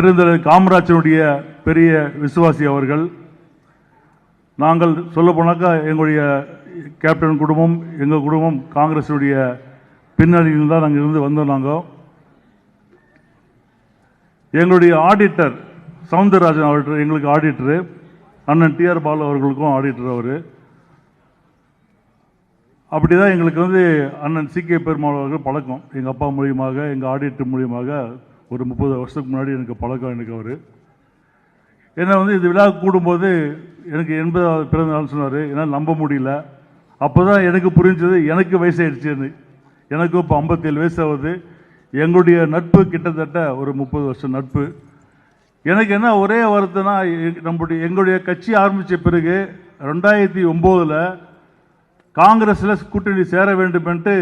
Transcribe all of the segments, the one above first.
பெருந்தலைவர் காமராஜருடைய பெரிய விசுவாசி அவர்கள். நாங்கள் சொல்ல போனாக்கா எங்களுடைய கேப்டன் குடும்பம், எங்கள் குடும்பம் காங்கிரஸுடைய பின்னணியில் தான் நாங்கள் இருந்து வந்தோம். நாங்கள் எங்களுடைய ஆடிட்டர் சவுந்தரராஜன் அவர்கள் எங்களுக்கு ஆடிட்டரு, அண்ணன் டிஆர் பாலு அவர்களுக்கும் ஆடிட்டர் அவர். அப்படிதான் எங்களுக்கு அண்ணன் சி கே பெருமாள் அவர்கள் பழக்கம். எங்கள் அப்பா மூலியமாக, எங்கள் ஆடிட்டர் மூலியமாக ஒரு 30 வருஷத்துக்கு முன்னாடி எனக்கு பழக்கம். எனக்கு அவர் என்ன இந்த விழா கூடும்போது எனக்கு 80வது பிறந்த நாள் சொன்னார். என்னால் நம்ப முடியல. அப்போ தான் எனக்கு புரிஞ்சது, எனக்கு வயசாகிடுச்சுன்னு. எனக்கு இப்போ 57 வயசு ஆகுது. எங்களுடைய நட்பு கிட்டத்தட்ட ஒரு 30 வருஷம் நட்பு. எனக்கு என்ன ஒரே வருத்தம்னா, எங்களுடைய கட்சி ஆரம்பித்த பிறகு 2009 காங்கிரஸில் கூட்டணி சேர வேண்டும் என்று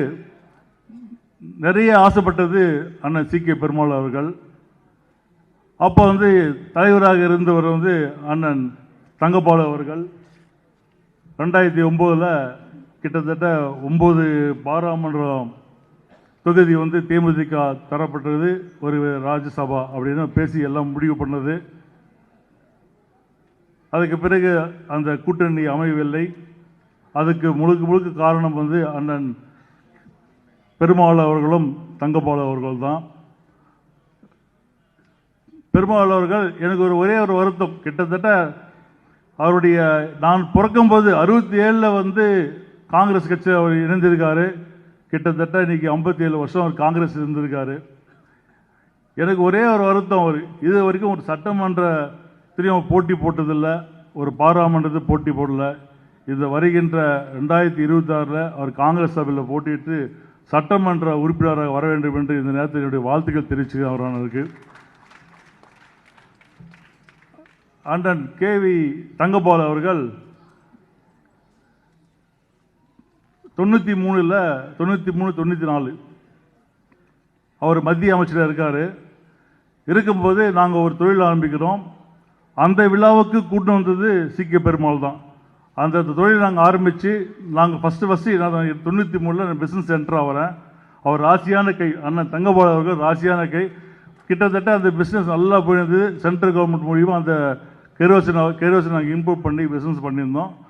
நிறைய ஆசைப்பட்டது அண்ணன் சி கே பெருமாள் அவர்கள். அப்போ தலைவராக இருந்தவர் அண்ணன் தங்கபாலு அவர்கள். 2009 கிட்டத்தட்ட 9 பாராளுமன்றம் தொகுதி தேமுதிக தரப்பட்டது, ஒரு ராஜ்யசபா அப்படின்னு பேசி எல்லாம் முடிவு பண்ணது. அதுக்கு பிறகு அந்த கூட்டணி அமையவில்லை. அதுக்கு முழுக்க காரணம் அண்ணன் பெருமாள் அவர்களும் தங்கபாலு அவர்கள் தான். பெருமாள் அவர்கள் எனக்கு ஒரே ஒரு வருத்தம், கிட்டத்தட்ட அவருடைய நான் பிறக்கும்போது 67 காங்கிரஸ் கட்சி அவர் இணைந்திருக்காரு. கிட்டத்தட்ட இன்னைக்கு 57 வருஷம் அவர் காங்கிரஸ் இருந்திருக்காரு. எனக்கு ஒரே ஒரு வருத்தம், அவர் இது வரைக்கும் ஒரு சட்டமன்றத்திலையும் போட்டி போட்டதில்லை, ஒரு பாராளுமன்றத்தில் போட்டி போடல. இது வருகின்ற 2026 அவர் காங்கிரஸ் சபையில் போட்டியிட்டு சட்டமன்ற உறுப்பினராக வர வேண்டும் என்று இந்த நேரத்தில் என்னுடைய வாழ்த்துக்கள் தெரிவிச்சு அவருக்கு. அண்ணன் கேவி தங்கபாலு அவர்கள் 93, 94 அவர் மத்திய அமைச்சராக இருக்கார். இருக்கும்போது நாங்கள் ஒரு தொழில் ஆரம்பிக்கிறோம். அந்த விழாவுக்கு கூட்டு வந்தது சி கே பெருமாள் தான். அந்த தொழில் நாங்கள் ஆரம்பித்து நாங்கள் ஃபஸ்ட்டு 93 பிஸ்னஸ் சென்டராக வரேன். அவர் ராசியான கை, அண்ணன் தங்கபாலு அவர்கள் ராசியான கை. கிட்டத்தட்ட அந்த பிஸ்னஸ் நல்லா போயிருந்தது. சென்ட்ரல் கவர்மெண்ட் மூலியமாக அந்த கெரோசின் நாங்கள் இம்ப்ரூவ் பண்ணி பிஸ்னஸ் பண்ணியிருந்தோம்.